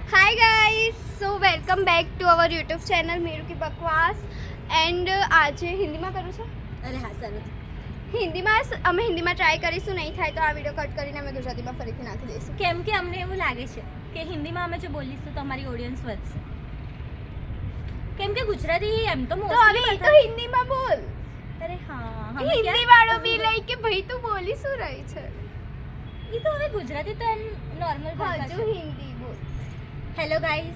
Hi guys, so welcome back to our YouTube channel Meeru की बकवास and आज હિન્દીમાં કરું છું. અરે હા સરસ. અમે હિન્દીમાં ટ્રાય કરીશું, નહીં થાય તો આ વિડીયો કટ કરીને અમે ગુજરાતીમાં ફરીથી નાખી દઈશું. કેમ કે અમને એવું લાગે છે કે હિન્દીમાં અમે જો બોલીશું તો અમારી ઓડિયન્સ વધશે. કેમ કે ગુજરાતી એમ તો તો હવે તો હિન્દીમાં બોલ. અરે હા હિન્દી વાળો બી લઈ કે ભાઈ તું બોલી શું રહી છે. એ તો હવે ગુજરાતી તો એમ નોર્મલ ભાષા હજુ છે. હિન્દી બોલ. हेलो गाइस,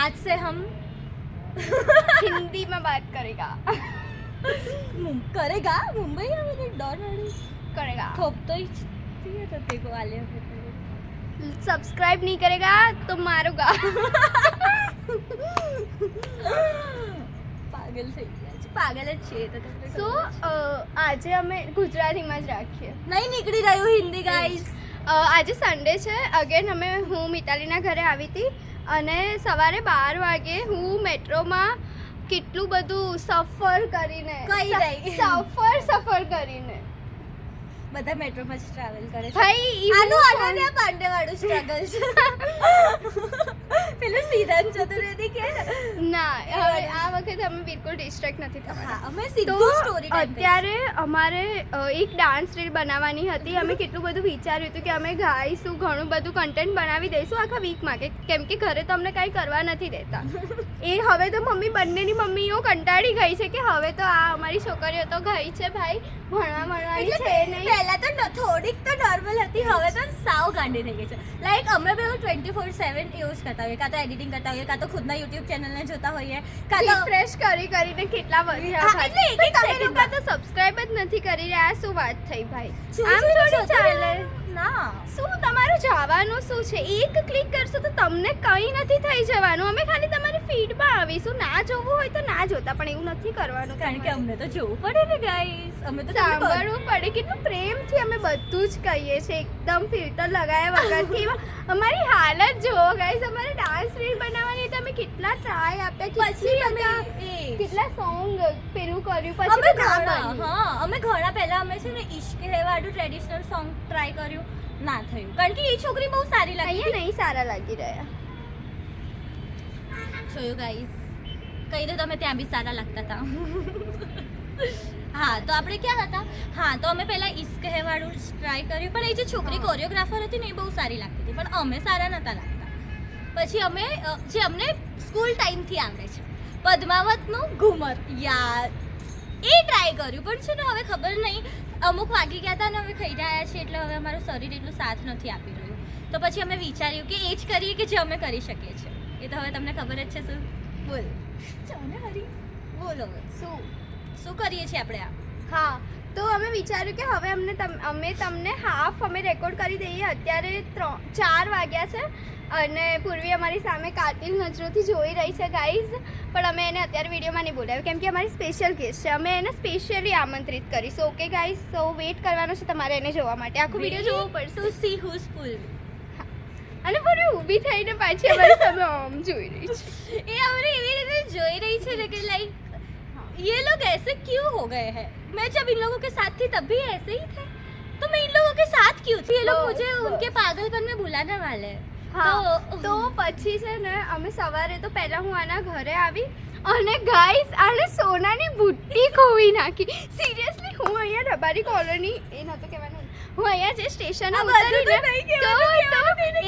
आज से हम हिंदी में बात करेगा करेगा मुंबई में मैंने डॉन करेगा थोप तो ही तो तेरे को वाले सब्सक्राइब नहीं करेगा तो मारूंगा. પાગલ થઈ ગયા છે. પાગલ જ છે તો તમને સો આજે અમે ગુજરાતીમાં જ રાખીએ. નહીં નીકળી રહ્યું હિન્દી ગાઈસ. આજે સન્ડે છે. અગેન હું મિતાલીના ઘરે આવી હતી અને સવારે 12 વાગે હું મેટ્રોમાં કેટલું બધું સફર કરીને સફર કરીને બધા મેટ્રોમાં જ ટ્રાવેલ કરે છે. ભાઈ આનું અનન્યા પાંડે વાળું સ્ટ્રગલ છે. પેલું સિદ્ધાંત ચતુર્વેદી કે ના, હવે આ વખતે અમે બિલકુલ ડિસ્ટ્રેક્ટ નથી થવાના. હા અમે તો સીધું સ્ટોરી અત્યારે અમારે એક ડાન્સ રીલ બનાવવાની હતી. અમે કેટલું બધું વિચાર્યું હતું કે અમે ગાઈશું, ઘણું બધું કન્ટેન્ટ બનાવી દઈશું આખા વીકમાં, કેમ કે ઘરે તો અમને કાંઈ કરવા નથી દેતા. એ હવે તો બંનેની મમ્મીઓ કંટાળી ગઈ છે કે હવે તો આ અમારી છોકરીઓ તો ગઈ છે ભાઈ, ભણવાની છે નહીં. પહેલા તો થોડીક તો નોર્મલ હતી, હવે તો સાવ ગાંડી થઈ ગઈ છે. લાઈક અમે બે 24/7 યુઝ કરતા હોઈએ, કાં તો એડિટિંગ કરતા હોઈએ, કાં તો ખુદના યુટ્યુબ ચેનલને જોતા હોઈએ, કાં તો રિફ્રેશ કરીને કેટલા વધ્યા. હા, એટલે એક તમે second લોકો તો સબસ્ક્રાઇબ જ નથી કરી રહ્યા. શું વાત થઈ ભાઈ? શું આમ થોડી ચાલે. ના શું તમારું જવાનું શું છે? એક ક્લિક કરશો તો તમને કંઈ નથી થઈ જવાનું. અમે ખાલી તમારી ફીડમાં આવીશું. ના જોવું હોય તો ના જોતા, પણ એવું નથી કરવાનું. કારણ કે અમને તો જોવું પડે ને ગાઈસ. અમે તો સાંભળવું પડે. કેટલું પ્રેમથી અમે બધું જ કહીએ છીએ, એકદમ ફિલ્ટર લગાવ્યા વગરથી. અમારી હાલત જુઓ ગાઈસ. અમારે ડાન્સ રીલ બનાવવાની હતી, અમે કેટલા ટ્રાય આપ્યા, પછી અમે કેટલા સોંગ પેલું કર્યું, અમે પછી ના ઘણા બન્યું. અમે ઘણા પહેલા અમે છે ને ઇશ્ક હે વાળું ટ્રેડિશનલ સોંગ ટ્રાય કર્યું, ના થયું. કારણ કે એ છોકરી બહુ સારી લાગી. અહીંયા નહીં સારા લાગી રહ્યા. જોયું ગાઈસ, કહી દો તમે ત્યાં બી સારા લાગતા હતા. હા તો આપણે ક્યાં હતા? હા તો અમે પહેલા ઇશ્ક હે વાળું ટ્રાય કર્યું, પણ એ જે છોકરી કોરિયોગ્રાફર હતી ને એ બહુ સારી લાગતી હતી, પણ અમે સારા નહોતા લાગતા. પછી અમે જે અમને સ્કૂલ ટાઈમથી આવડે છે, પદ્માવતનું ઘુમર યાર, એ ટ્રાય કર્યું. પણ છે ને હવે ખબર નહીં, અમુક વાગી ગયા હતા ને હવે ખાઈ રહ્યા છે, એટલે હવે અમારું શરીર એટલું સાથ નથી આપી રહ્યું. તો પછી અમે વિચાર્યું કે એ જ કરીએ કે જે અમે કરી શકીએ છીએ. એ તો હવે તમને ખબર જ છે. શું બોલ ચાલે હરી બોલો શું કરીએ છીએ આપણે આ? હા તો અમે વિચાર્યું કે હવે અમે તમને હાફ અમે રેકોર્ડ કરી દઈએ. અત્યારે 4 વાગ્યા છે અને પૂર્વી અમારી સામે કાતિલ નજરોથી જોઈ રહી છે ગાઈઝ. પણ અમે એને અત્યારે વિડીયોમાં નહીં બોલાવ્યું, કેમ કે અમારી સ્પેશિયલ ગેસ્ટ છે. અમે એને સ્પેશિયલી આમંત્રિત કરીશું. ઓકે ગાઈઝ, સો વેઇટ કરવાનો છે તમારે એને જોવા માટે. આખો વિડીયો જોવો પડશે. ટુ સી હુઝ ફૂલ. અને પૂરી ઊભી થઈને પાછી અમારી સામે આમ જોઈ રહી છે. એ અમને એવી રીતે જોઈ રહી છે ને કે લાઈક ये लोग ऐसे क्यों हो गए हैं? मैं जब इन लोगों के साथ थी तब भी ऐसे ही थे, तो मैं इन लोगों के साथ क्यों थी? ये लोग मुझे उनके पागलपन में बुलाने वाले हैं. હા તો પછી છે ને અમે સવારે તો પહેલા હું આના ઘરે આવી અને ગાઈસ આને સોનાની બુટ્ટી ખોવી નાખી. સિરિયસલી હું અહીંયા રબારી કોલોની, એ નહોતું કહેવાનું, હું અહીંયા જે સ્ટેશન ઉતરીને તો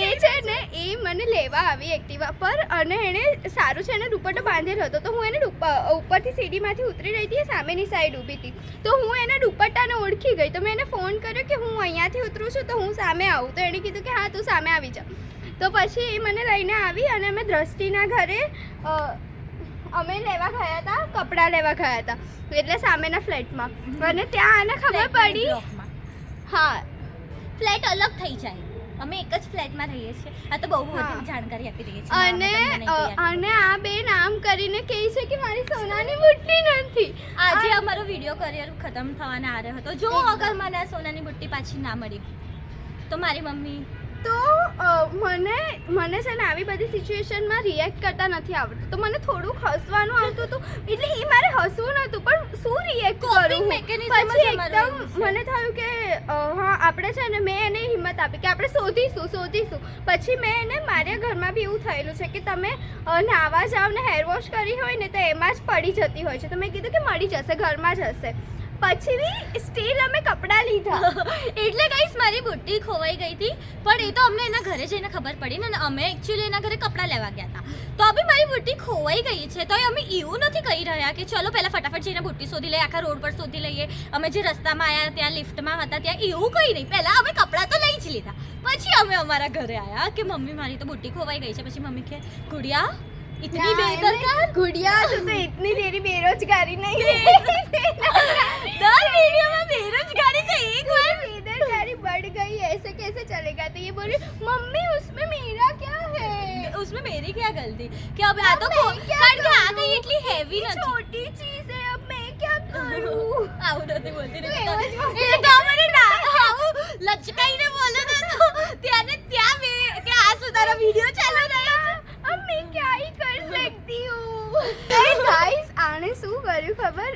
એ છે ને એ મને લેવા આવી એક્ટિવા પર, અને એણે સારું છે એને દુપટ્ટો બાંધેલો હતો. તો હું એને ઉપરથી સીડીમાંથી ઉતરી રહી હતી, સામેની સાઈડ ઊભી હતી. તો હું એના દુપટ્ટાને ઓળખી ગઈ. તો મેં એને ફોન કર્યો કે હું અહીંયાથી ઉતરું છું, તો હું સામે આવું. તો એણે કીધું કે હા તું સામે આવી જા. તો પછી એ મને લઈને આવી અને અમે દ્રષ્ટિના ઘરે અમે લેવા ગયા હતા, કપડાં લેવા ગયા હતા, એટલે સામેના ફ્લેટમાં. અને ત્યાં આને ખબર પડી. હા ફ્લેટ અલગ થઈ જાય, અમે એક જ ફ્લેટમાં રહીએ છીએ. આ તો બહુ બધી જાણકારી આપી દઈએ છીએ. અને આ બેન આમ કરીને કહે છે કે મારી સોનાની બુટ્ટી નથી. આજે અમારો વિડીયો કરિયર ખતમ થવાના આ રહ્યો હતો. જો અગર મને આ સોનાની બુટ્ટી પાછી ના મળી તો મારી મમ્મી તો મને છે ને આવી બધી સિચ્યુએશનમાં રિએક્ટ કરતા નથી આવડતું, તો મને થોડુંક હસવાનું આવતું હતું, એટલે એ મારે હસવું નહોતું પણ શું રિએક્ટ Coping કરું. mechanism પછી જ અમારું એકદમ એવું છે. મને થયું કે હા આપણે છે ને, મેં એને હિંમત આપી કે આપણે શોધીશું. પછી મેં એને મારા ઘરમાં બી એવું થયેલું છે કે તમે નાવા જાવ ને હેર વોશ કરી હોય ને તો એમાં જ પડી જતી હોય છે, તો મેં કીધું કે મળી જશે, ઘરમાં જ હશે. પછી બી સ્ટીલ અમે કપડાં લીધા. એટલે ગાઈસ મારી બુટ્ટી ખોવાઈ ગઈ હતી, પણ એ તો અમને એના ઘરે જઈને ખબર પડી ને, અને અમે એકચ્યુઅલી એના ઘરે કપડાં લેવા ગયા હતા. તો બી મારી બુટ્ટી ખોવાઈ ગઈ છે, તો અમે એવું નથી કહી રહ્યા કે ચલો પહેલા ફટાફટ જઈને બુટ્ટી શોધી લઈએ, આખા રોડ પર શોધી લઈએ. અમે જે રસ્તામાં આવ્યા ત્યાં લિફ્ટમાં હતા ત્યાં એવું કંઈ નહીં, પહેલા અમે કપડાં તો લઈ જ લીધા, પછી અમે અમારા ઘરે આવ્યા કે મમ્મી મારી તો બુટ્ટી ખોવાઈ ગઈ છે. પછી મમ્મી કહે ગુડિયા इतनी बेदरकार गुड़िया तो इतनी देरी बेरोजगारी नहीं है. दर वीडियो में बेरोजगारी का एक बार बेरोजगारी बढ़ गई, ऐसे कैसे चलेगा. तो ये बोली मम्मी उसमें मेरा क्या है, उसमें मेरी क्या गलती कि अब आ तो मैं क्या कारण કે આ करूं? કઈ એટલી હેવી ये નથી. छोटी चीज है, अब मैं क्या करूं. આવું નથી બોલતી તું ને એમ જ બોલે. એ તો મને ના આવું લચકાઈને બોલે તો ત્યાં ને ત્યાં મેં કે આ સુધારા વિડિયો ચાલુ રહ્યો છે. अब मैं क्या ही कर सकती हूँ. गाइस આને શું કર્યું ખબર,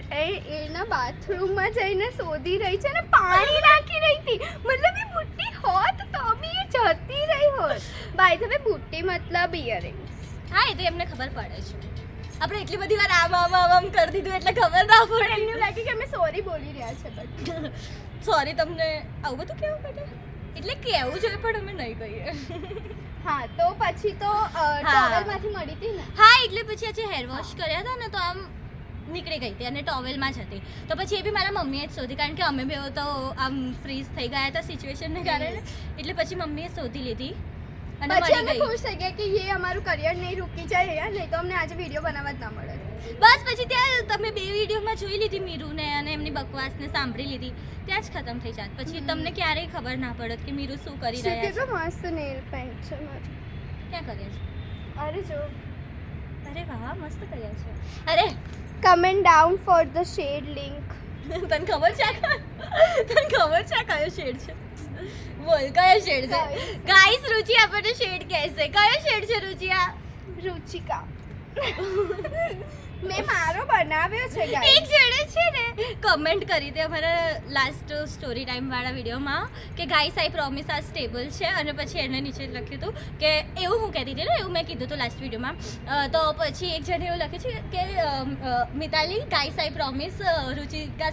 એના બાથરૂમમાં જઈને શોધી રહી છે ને પાણી નાખી રહી હતી. મતલબ એ બુટ્ટી હોત તો બી એ જતી રહી હોત. બાય ધ વે બુટ્ટી મતલબ ઇયરિંગ્સ. હા એ તો એમને ખબર પડે છે. આપણે એટલી બધી વાર આમ કરી દીધું એટલે ખબર ના પણ પડે. એમને લાગે કે અમે સોરી બોલી રહ્યા છે બટ સોરી તમને આવું બધું કેવું પડે, એટલે કેવું જોઈએ પણ અમે નહીં કહીએ. હા તો પછી તો ટોવેલમાંથી મળી હતી ને. હા એટલે પછી આજે હેર વોશ કર્યા હતા ને તો આમ નીકળી ગઈ હતી અને ટોવેલમાં જ હતી. તો પછી એ બી મારા મમ્મીએ જ શોધી, કારણ કે અમે બે તો આમ ફ્રીઝ થઈ ગયા હતા સિચ્યુએશનને કારણે, એટલે પછી મમ્મીએ શોધી લીધી અને પછી અમે મળી ગઈ. ખુશ થઈ ગયા કે એ અમારું કરિયર નહીં રૂકી જાય યાર, નહીં તો અમને આજે વિડીયો બનાવવા જ ના મળે. બસ પછી ત્યાં તમે બે વિડીયોમાં જોઈ લીધી મીરુને અને એમની બકવાસને સાંભળી લીધી, ત્યાં જ ખતમ થઈ જાત. પછી તમને ક્યારેય ખબર ના પડત કે મીરુ શું કરી રહ્યા છે. કેટલો મસ્ત નેલ પેન્ટ છે મારું. ક્યાં કર્યા છે? અરે જો અરે વાહ મસ્ત કર્યા છે. અરે comment down for the shade link. તને ખબર છે કયો શેડ છે? બોલ કયો શેડ છે? ગાઈસ રુચિ આપણને શેડ કહેશે. કયો શેડ છે રુચિયા? રુચિકા. મેં મારો બનાવ્યો છે એક ગાઈસ. જણે છે ને કમેન્ટ કરી હતી અમારા લાસ્ટ સ્ટોરી ટાઈમ વાળા વિડીયોમાં કે ગાઈસ આઈ પ્રોમિસ આ સ્ટેબલ છે, અને પછી એને નીચે લખ્યું હતું કે એવું હું કહેતી હતી ને, એવું મેં કીધું હતું લાસ્ટ વિડીયોમાં. તો પછી એક જણે એવું લખ્યું છે કે Mitali guys I promise Ruchika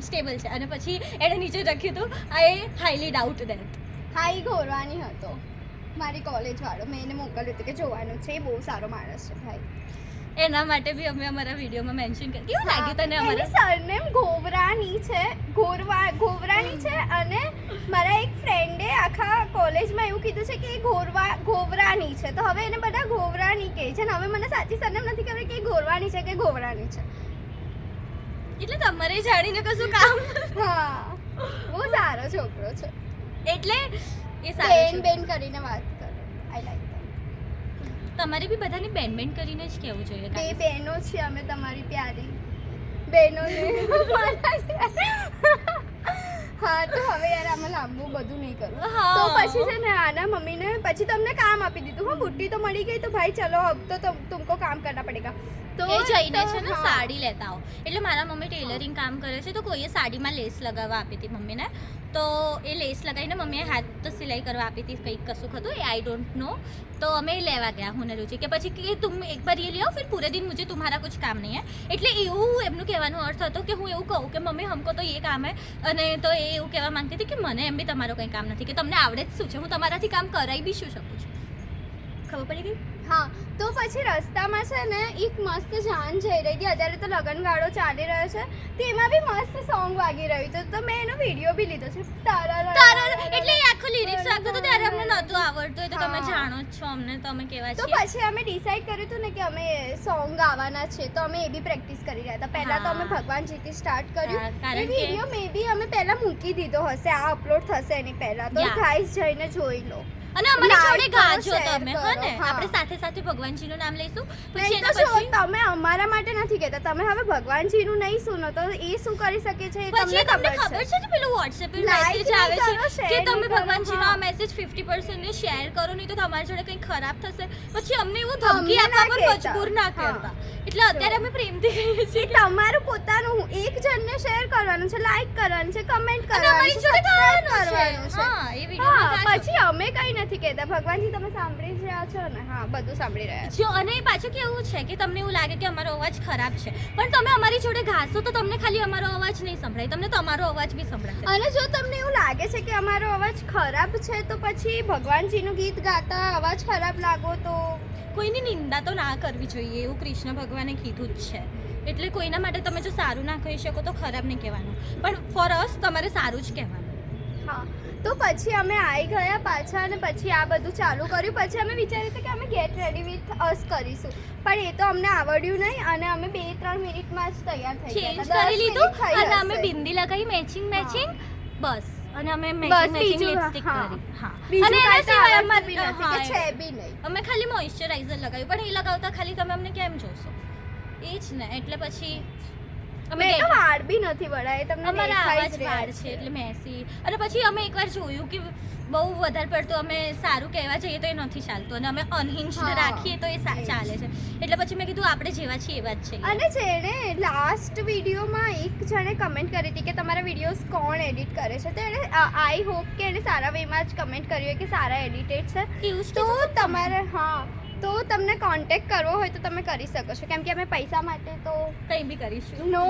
stable છે, અને પછી એણે નીચે લખ્યું હતું આઈ હાઈલી ડાઉટ દેટ. હા ઈ ગોરવાની હતો મારી કોલેજ વાળો, મેં એને મોકલ્યું હતું કે જોવાનું છે, એ બહુ સારો માણસ છે ભાઈ. એના માટે બી અમે અમારા વિડીયોમાં મેન્શન કરી. કેવું લાગ્યું તને અમારા? સરનેમ ગોવરાની છે, ગોવરાની છે, અને મારા એક ફ્રેન્ડે આખા કોલેજમાં એવું કીધું છે કે એ ગોવરાની છે, તો હવે એને બધા ગોવરાની કહે છે, ને હવે મને સાચી સરનેમ નથી ખબર કે એ ગોરવાની છે કે ગોવરાની છે. એટલે તમારે જાણીને કશું કામ. હા બહુ સારો છોકરો છે. એટલે એ સારું બેન કરીને વાત કરે. આઈ લાઈક તમારે બી બધાની બેન બેન કરીને જ કહેવું જોઈએ. બે guys. બહેનો છે અમે તમારી પ્યારી બહેનોને. હા તો હવે યાર આમાં લાંબુ બધું નહીં કરું. હા. તો પછી છે ને આના મમ્મીને પછી તમને કામ આપી દીધું. હા બુટ્ટી તો મળી ગઈ તો ભાઈ ચલો અબ તો તુમકો કામ કરना पड़ेगा. તો એ જઈને છે ને હા. સાડી લેતા આવો. એટલે મારા મમ્મી ટેલરિંગ કામ કરે છે, તો કોઈએ સાડીમાં લેસ લગાવવા આપી હતી મમ્મીને. તો એ લેસ લગાવીને મમ્મીએ હાથ તો સિલાઈ કરવા આપી હતી, કંઈક કશું હતું એ આઈ ડોન્ટ નો. તો અમે એ લેવા ગયા હું ને રુચિ, કે પછી કે તુમ એક બાર ये ले आओ फिर पूरे दिन मुझे तुम्हारा कुछ काम नहीं है. એટલે એવું એમનું કહેવાનો અર્થ હતો કે હું એવું કહું કે મમ્મી હમકો તો ये काम है, અને તો એ એવું કહેવા માંગતી હતી કે મને એમ બી તમારો કંઈ કામ નથી, કે તમને આવડે જ શું છે, હું તમારાથી કામ કરાવી બી શું શકું છું. ખબર પડી ગઈ? હા તો પછી રસ્તામાં છે ને એક મસ્ત જાન જઈ રહી હતી. અત્યારે તો લગનગાળો ચાલી રહ્યો છે, તેમાં બી મસ્ત સોંગ વાગી રહ્યું હતું, તો મેં એનો વિડીયો બી લીધો છે. તારા એટલે એ આખું લિરિક્સ વાગતું હતું ત્યારે અમને નહોતું આવડતું, એ તો તમે હા. જાણો જ છો અમને, તો અમે કેવા તો છીએ. પછી અમે ડિસાઈડ કર્યું હતું ને કે અમે સોંગ ગાવાના છે, તો અમે એ બી પ્રેક્ટિસ કરી રહ્યા હતા. પહેલા તો અમે હા. ભગવાનજીથી સ્ટાર્ટ હા, કર્યું. એ કારણ કે- વિડીયો મે બી અમે પહેલા મૂકી દીધો હશે, આ અપલોડ થશે એની પહેલા, તો Yeah. ગાઈસ જઈને જોઈ લો. અને અમારી Like જોડે કરો, ગાજો share તમે, કરો, હા ને? હા. આપણે સાથે સાથે ભગવાનજીનું નામ લઈશું પછી નહીં એના તો શું, પછી તમે અમારા માટે નથી કહેતા, તમે હવે ભગવાનજીનું નહીં સુનો તો એ શું કરી શકે છે એ પછી તમને તમને ખબર ખબર છે. છે ને પેલું WhatsApp પર Like મેસેજ આવે નહીં કરો, છે share કે નહીં તમે કરો, ભગવાનજીનો હા. આ મેસેજ 50% ને શેર કરો નહીં તો તમારી જોડે કંઈ ખરાબ થશે પછી અમને એવું અમને ધમકી ના આપવા પર કહેતા. મજબૂર ના હા. કરતા એટલે અત્યારે અમે પ્રેમથી કહીએ છીએ કે તમારું પોતાનું એક જણને શેર કરવાનું છે, લાઈક કરવાનું છે, કમેન્ટ અને અમારી કરવાનું છે, જોડે સબસ્ક્રાઇબ ગાવાનું કરવાનું છે છે. હા એ વિડીયો હા, પછી અમે કઈ નથી કહેતા. ભગવાનજી તમે સાંભળી જ રહ્યા છો ને? હા, બધું સાંભળી રહ્યા છો. જો અને પાછું કેવું છે કે તમને એવું લાગે કે અમારો અવાજ ખરાબ છે પણ તમે અમારી જોડે ઘાસો તો તમને ખાલી અમારો અવાજ નહીં સંભળાય તમને તમારો અવાજ બી સંભળાશે અને જો તમને એવું લાગે છે કે અમારો અવાજ ખરાબ છે તો પછી ભગવાનજીનું ગીત ગાતા અવાજ ખરાબ લાગો તો કોઈની નિંદા તો ના કરવી જોઈએ એવું કૃષ્ણ ભગવાને કીધું જ છે એટલે કોઈના માટે તમે જો સારું ના કહી શકો તો ખરાબ નહીં કહેવાનું પણ ફોર અસ તમારે સારું જ કહેવાનું હા, તો પછી અમે આવી ગયા પાછા અને પછી આ બધું ચાલુ કર્યું. પછી અમે વિચાર્યું હતું કે અમે ગેટ રેડી વિથ અસ કરીશું પણ એ તો અમને આવડ્યું નહીં અને અમે 2-3 મિનિટમાં જ તૈયાર થઈ ગયા ચેન્જ હતા. 10 કરી લીધું મિનિટ થઈ અને અમે હશે. બિંદી લગાવી મેચિંગ મેચિંગ બસ અને અમે બસ મેચિંગ મેચિંગ બીજું, લિપસ્ટિક હા. કરી હા બીજું અને એના કાંઈ તો સિવાય આવડતું બી અમારે નથી કે હા, છે બી નહીં. અમે ખાલી મોઇશ્ચરાઇઝર લગાવ્યું પણ એ લગાવતા ખાલી તમે અમને કેમ જોશો એ જ ને એટલે પછી અમે મેં તો get- વાળ બી નથી વળાય, તમને અમારા દેખાઈ આવાજ જ રહ્યા વાળ છે એટલે મેસી અને પછી અમે એકવાર જોયું કે બહુ વધારે પડતું અમે સારું કહેવા જઈએ તો એ નથી ચાલતું અને અમે અનહિન્જ્ડ હા, રાખીએ તો એ એ જ. ચાલે છે એટલે પછી મેં કીધું આપણે જેવા છીએ એવા જ છીએ અને જેણે લાસ્ટ વિડીયોમાં એક જણે કમેન્ટ કરી હતી કે તમારા વિડીયોઝ કોણ એડિટ કરે છે તો એણે આઈ હોપ કે એણે સારા વેમાં જ કમેન્ટ કર્યું હોય કે સારા એડિટેડ છે. એવું જ તો કીધું તમારે હા તો તમને કોન્ટેક્ટ કરવો હોય તો તમે કરી શકો છો કેમ કે અમે પૈસા માટે તો કંઈ બી કરીશું નો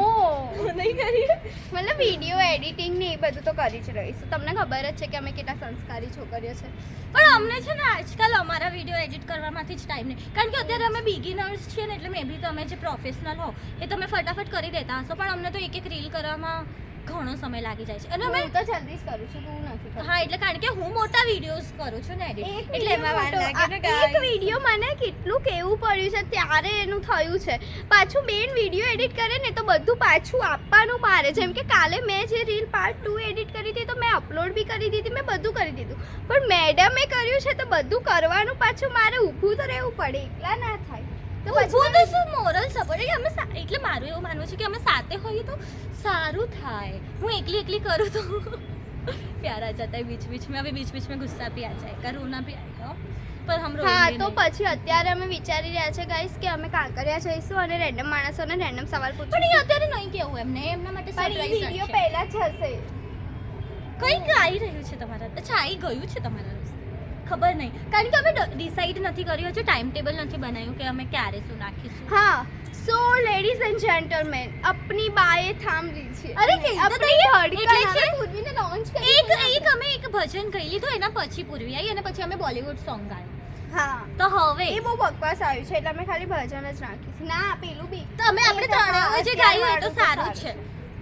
નહીં કરીએ મતલબ વિડીયો એડિટિંગ ને એ બધું તો કરી જ રહીશું. તમને ખબર જ છે કે અમે કેટલા સંસ્કારી છોકરીઓ છે. પણ અમને છે ને આજકાલ અમારા વિડીયો એડિટ કરવામાંથી જ ટાઈમ નહીં કારણ કે અત્યારે અમે બિગિનર્સ છીએ ને એટલે મે બી તમે જે પ્રોફેશનલ હો એ તમે ફટાફટ કરી દેતા હશો પણ અમને તો એક રીલ કરવામાં ઘણો સમય લાગી જાય છે અને અમે હું તો જલ્દી જ કરું છું, તું નથી કરતી. હા એટલે કારણ કે હું મોટા વિડીયોઝ કરું છું ને એક એડિટ એટલે એમાં વાર video લાગે ને મોટો- એક guys. વિડીયો મને કેટલું કેવું પડ્યું છે ત્યારે એનું થયું છે. પાછું બેન વિડીયો એડિટ કરે ને તો બધું પાછું આપવાનું મારે. જેમ કે કાલે મેં જે રીલ પાર્ટ 2 એડિટ કરી હતી તો મેં અપલોડ બી કરી દીધી, મેં બધું કરી દીધું પણ મેડમે કર્યું છે તો બધું કરવાનું પાછું મારે ઊભું તો રહેવું પડે, એકલા ના થાય. તો ઊભું તો શું મોરલ સપોર્ટ અમે એટલે મારું એવું માનવું છે કે અમે સાથે હોઈએ તો સારું થાય હું એકલી એકલી કરું તો प्यार आ जाता है बीच बीच में अभी बीच बीच में गुस्सा भी आ जाएगा रोना भी आएगा पर हम હા रोएंगे તો नहीं. પછી અત્યારે અમે વિચારી રહ્યા છે ગાઈસ કે અમે કાંકરિયા જઈશું અને રેન્ડમ માણસોને રેન્ડમ સવાલ પણ પૂછીશું. એ અત્યારે નહીં કેવું એમને એમના માટે પણ એ સરપ્રાઈઝ વિડીયો છે પહેલા જ હશે. કંઈક આવી રહ્યું છે તમારા અચ્છા આવી ગયું છે તમારા રસ્તે ખબર નહીં કારણ કે અમે ડિસાઈડ નથી કર્યું હજુ ટાઈમ ટેબલ નથી બનાવ્યું કે અમે ક્યારે શું નાખીશું हाँ सो लेडीज एंड जेंटलमैन अपनी बाएं थाम लीजिए अरे कहीं तो अपनी नहीं है। धड़कन એટલે છે? હવે પૂર્વીને launch કરી એક છે. એક અમે એક ભજન ગાઈ લીધું એના પછી પૂર્વી આવી અને પછી અમે બોલિવૂડ સોંગ ગાયું હા તો હવે એ બહુ બકવાસ આવ્યું છે એટલે અમે ખાલી ભજન જ નાખીશું. ના પેલું બી તો અમે આપણે એ તો હા, ત્રણે જે અત્યાર ગાયું એ તો વાળું સારું છે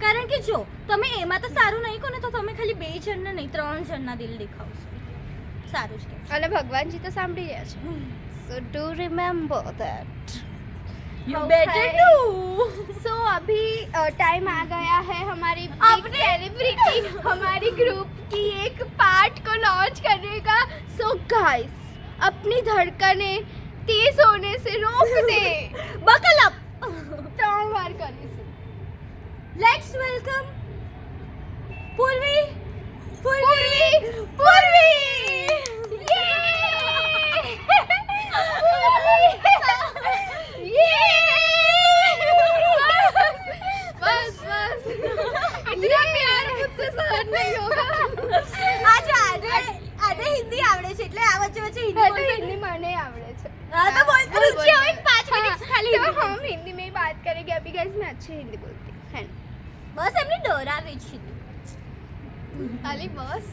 કારણ કે જો તમે એમાં તો સારું નહીં કહો ને તો તમે ખાલી 2 જણને નહીં 3 જણના દિલ દેખાવશો સારું જ કે અને ભગવાનજી તો સાંભળી રહ્યા છે. So do remember that. You Okay. Better do So अभी टाइम आ गया है हमारी अपने- सेलिब्रिटी हमारी ग्रुप की एक पार्ट को लॉन्च करने का. So guys अपनी धड़कने तेज होने से रोक दे. બકલ અપ 3 बार કરીશું. લેટ્સ વેલકમ પૂર્વી પૂર્વી પૂર્વી बस बस इतना प्यार मुझसे सहन नहीं होगा. આજે આને હિન્દી આવડે છે એટલે આ વચ્ચે વચ્ચે હિન્દી हाँ, तो બોલશે हिंदी माने आवड़े छे. हाँ, तो बोल तो रुचि अब एक 5 हाँ, मिनट खाली तो हिंदी हम हिंदी में ही बात करेंगे. अभी गाइस मैं अच्छी हिंदी बोलती हूँ है ना? બસ એમને ડરાવે છે खाली बस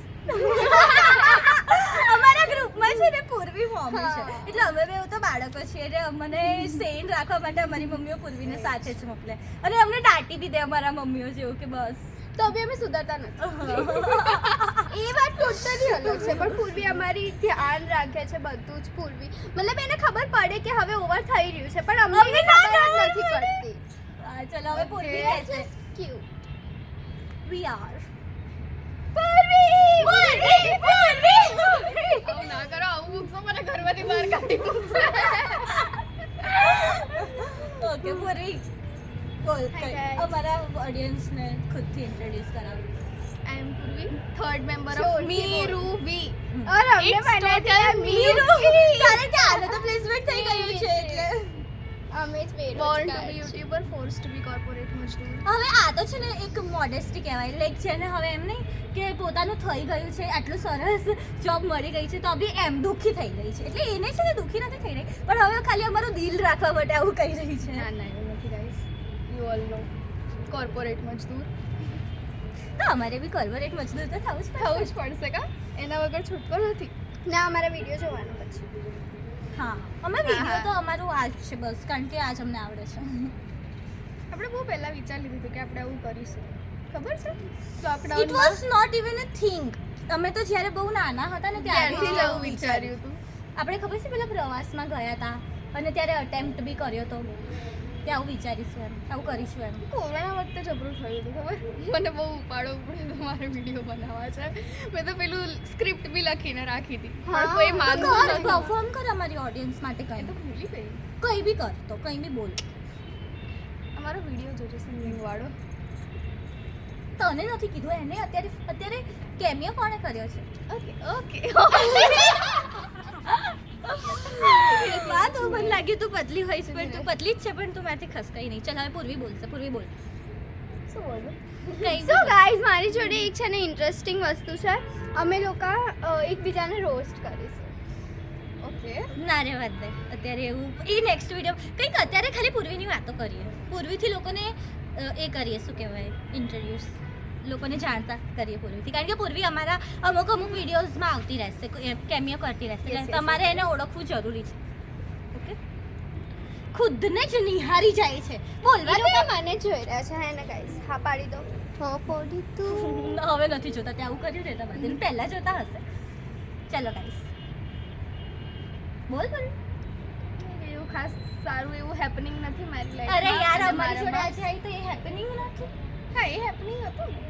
અમારા ગ્રુપમાં છે ને પૂર્વી મમ્મી છે હા. એટલે અમે બે તો બાળકો છીએ એટલે અમને સેન રાખવા માટે અમારી મમ્મીઓ પૂર્વીને સાથે જ મોકલે અને અમને ડાંટી બી દે અમારા મમ્મીઓ જેવું કે બસ तो अभी हमें सुधरता नहीं. એ વાત ટોટલી અલગ છે પણ પૂર્વી અમારી ધ્યાન રાખે છે બધું જ. પૂર્વી મતલબ એને ખબર પડે કે હવે ઓવર થઈ રહ્યું છે પણ અમને અમને ખબર ના જ નથી પડતી. હા, ચલો હવે પૂર્વી Okay, કહેશે just cute. વી આર પૂર્વી પૂર્વી પૂર્વી આવું ના કરો, આવું મૂકશો મને ઘરમાંથી બહાર કાઢી મૂકશે. ઓકે પૂર્વી બોલ Hi, guys. અમારા ઓડિયન્સને ખુદથી ઇન્ટ્રોડ્યુસ કરાવો I am Purvi third member Sure, of Meeru we और हमने It's बनाया था total मीरू કારણ કે આને તો પ્લેસમેન્ટ થઈ ગયું છે એટલે અમે જ born to be YouTuber force to be corporate મજદૂર હવે આ તો છે ને એક મોડેસ્ટી કહેવાય લાઈક છે ને હવે એમ નહીં કે પોતાનું થઈ ગયું છે આટલું સરસ જોબ મળી ગઈ છે તો બી એમ દુઃખી થઈ ગઈ છે એટલે એને છે ને દુઃખી નથી થઈ રહી પણ હવે ખાલી અમારું દિલ રાખવા માટે આવું કહી રહી છે ના ના એવું નથી guys you all know corporate મજદૂર તો અમારે બી કોર્પોરેટ મજદૂર તો થવું જ થવું જ પડશે કા એના વગર છૂટકો નથી ના અમારા વિડીયો જોવાનો પછી હા અમે વિડીયો તો અમારું આજ છે બસ કારણ કે આજ અમને આવડે છે આપણે બહુ પહેલા વિચારી લીધું હતું કે આપણે આવું કરીશું ખબર છે it lockdown was not even a thing અમે તો જ્યારે બહુ નાના હતા ને ત્યારથી જ ત્યારથી આવું વિચાર્યું હતું આપણે ખબર છે પેલા પ્રવાસમાં ગયા હતા અને ત્યારે અટેમ્પ્ટ બી કર્યો તો કે આવું વિચારીશું એમ આવું કરીશું એમ કોરોના વખતે જબરું થયું હતું ખબર મને બહુ ઉપાડો પડ્યો તો મારે વિડીયો બનાવવા છે મેં તો પેલું સ્ક્રિપ્ટ બી લખીને રાખી હતી પણ કોઈ માનતું નથી પરફોર્મ કર અમારી ઓડિયન્સ માટે એ તો કંઈ ભૂલી ગઈ કંઈ બી કર તો કંઈ બી બોલ અમારો વિડીયો જોજો સિંગિંગ વાળો તને નથી કીધું એને અત્યારે કેમિયો કોણે કર્યો છે ઓકે ઓકે વાત તો મને લાગ્યું તું પતલી હોઈશ પણ તું પતલી જ છે પણ તું મારાથી ખસકાઈ નહીં ચાલ હવે પૂર્વી બોલશે પૂર્વી બોલ શું બોલું કંઈ સો ગાઈઝ મારી જોડે એક છે ને ઇન્ટરેસ્ટિંગ વસ્તુ છે અમે લોકો એકબીજાને રોસ્ટ કરીશું ઓકે ના રે વાત દે અત્યારે એવું એ નેક્સ્ટ વિડીયો કંઈક અત્યારે ખાલી પૂર્વીની વાતો કરીએ પૂર્વીથી લોકોને એ કરીએ શું કહેવાય ઇન્ટ્રોડ્યુસ લોકોને જાણતા કરીએ પૂર્વીથી કારણ કે પૂર્વી અમારા અમુક વિડીયોઝમાં આવતી રહેશે કેમિયો કરતી રહેશે Yes, એટલે yes, તમારે એને ઓળખવું જરૂરી છે ઓકે ખુદને જ નિહારી જાય છે બોલવા એ લોકો મને જોઈ રહ્યા છે હે ને ગાઈઝ હા પાડી દો હો પોડી તું હવે નથી જોતા તે આવું કર્યું ને એટલા માટે પહેલા જોતા હશે ચાલો ગાઈસ બોલ બોલ એવું ખાસ સારું એવું હેપનિંગ નથી મારી લાઈફ અરે યાર અમારી જોડે આજે આવી તો એ હેપનિંગ નથી હા એ હેપનિંગ હતું ને.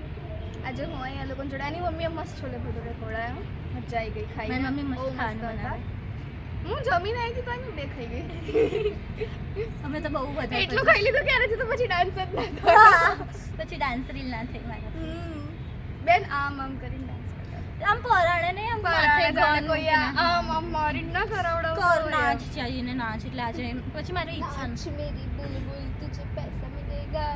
આજે હું અહીંયા લોકો જોડે આની મમ્મીએ મસ્ત છોલે ભટુરે ખવડાવ્યા મજા આવી ગઈ ખાઈ મારી મમ્મી મસ્ત ખાવાનું બનાવે. હું જમીને આવી હતી તો એમ બે ખાઈ ગઈ અમે તો બહુ બધા એટલું ખાઈ લીધું ક્યારે છે તો પછી ડાન્સ જ ના થયો. હા, પછી ડાન્સ રીલ ના થઈ મારા બેન આમ આમ કરીને ડાન્સ કરતા આમ પરાણે ને આમ માથે પરાણે જાણે ગન કોઈ મૂકીને. આમ આમ મારી ના કરાવડાવ કર નાચ ચાલીને નાચ એટલે આજે પછી મારી ઈચ્છા नाच मेरी बुलबुल तुझे पैसा मिलेगा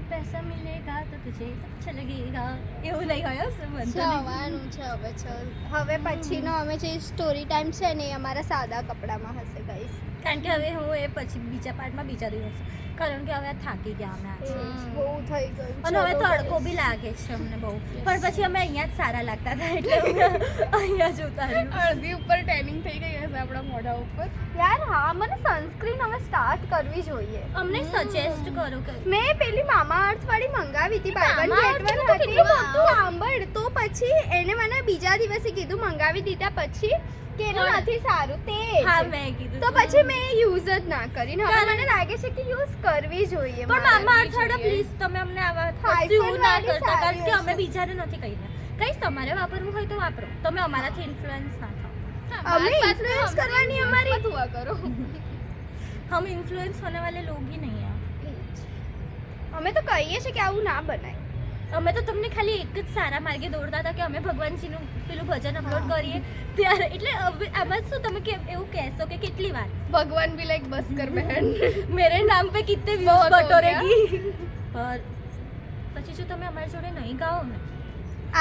પૈસા મિલેગા તો તુજે અચ્છા લગેગા એવું નહીં હોય શું બનતું જવાનું છે હવે પછીનો અમે જે સ્ટોરી ટાઈમ છે ને એ અમારા સાદા કપડામાં હશે ગાઈસ કારણ કે હવે હું એ પછી બીજા પાર્ટમાં બીજા દિવસે કારણ કે હવે થાકી ગયા અમે આજે બહુ થઈ ગયું અને હવે તડકો બી લાગે છે અમને બહુ પણ પછી અમે અહીંયા જ સારા લાગતા હતા એટલે અમે અહીંયા જ ઉતાર્યું અડધી ઉપર ટેનિંગ થઈ ગઈ હશે આપણા મોઢા ઉપર યાર હા મને સનસ્ક્રીન હવે સ્ટાર્ટ કરવી જોઈએ અમને સજેસ્ટ કરો કે મેં પેલી મામા અર્થ વાળી મંગાવી હતી બાય વન મામા ગેટ અર્થનું વન તો હતી કેટલું તું સાંભળ તો પછી એને મને બીજા દિવસે કીધું મંગાવી દીધા પછી કે એનું પણ- નથી સારું તે હા મેં કીધું તો પછી મેં યુઝ જ ના કરીને હવે મને લાગે છે કે યુઝ કરવી જોઈએ પણ મામા અર્થ વાળા પ્લીઝ તમે અમને આવા iPhone કશું ના વાળી કરતા કારણ કે સારી અમે હશે. બીજાને નથી કહી રહ્યા કઈ તમારે વાપરવું હોય તો વાપરો તમે અમારાથી ઇન્ફ્લુઅન્સ ના થાઓ અમે ઇન્ફ્લુઅન્સ કરવાની અમારી દુઆ કરો हम इन्फ्लुएंस होने वाले लोग ही नहीं हैं અમે તો કહીએ છીએ કે આવું ના બનાય અમે તો તમને ખાલી એક જ સારા માર્ગે દોડતા હતા કે અમે ભગવાનજીનું પેલું ભજન અપલોડ કરીએ ત્યારે એટલે હવે આમાં શું તમે કે એવું કહેશો કે કેટલી વાર ભગવાન બી લાઈક બસ કર બહેન મેરે નામ पे कितने बहुत व्यूज हो बटोरेगी पर પછી જો તમે અમારી જોડે નહીં ગાઓ ને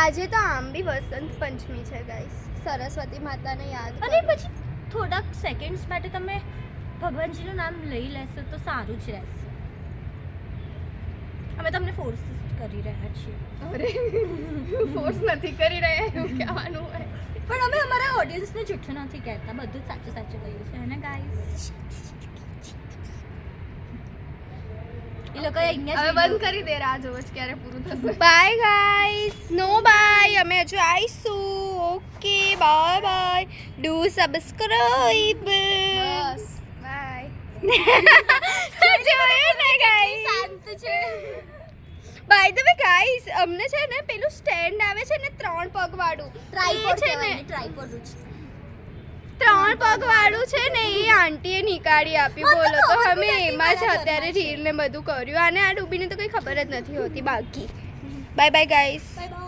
આજે તો આમ બી વસંત પંચમી છે ગાઈસ સરસ્વતી માતાને યાદ અને કરો. પછી થોડાક સેકન્ડ્સ માટે તમે ભગવાનજીનું નામ લઈ લેશો તો સારું જ રહેશે અમે તમને ફોર્સ કરી રહ્યા છીએ અરે ફોર્સ નથી કરી રહ્યા એવું કહેવાનું હોય પણ અમે અમારા ઓડિયન્સને જૂઠું નથી કહેતા બધું જ સાચું સાચું કહ્યું છે અને ગાઈસ એ લોકો અહીંયા હવે બંધ કરી દે રાહ જોવે છે ક્યારે પૂરું થશે બાય ગાઈસ નો બાય અમે હજુ આવીશું okay bye bye do subscribe બસ બાય જોયું ને ગાઈસ શાંત છે બાય ધ વે ગાઈસ અમને છે ને પેલું સ્ટેન્ડ આવે છે ને 3 પગ વાળું ટ્રાઈપોડ છે છે ને ને ટ્રાઈપોડ જ 3 પગ વાળું છે ને એ આંટીએ નીકાળી આપ્યું મને તો બોલો તો ખબર અમે બી નથી એમાં જ મારા અત્યારે ઘરમાં છે. રીલ ને બધું કર્યું અને આ ડૂબીને તો કંઈ ખબર જ નથી હોતી બાકી bye bye guys bye bye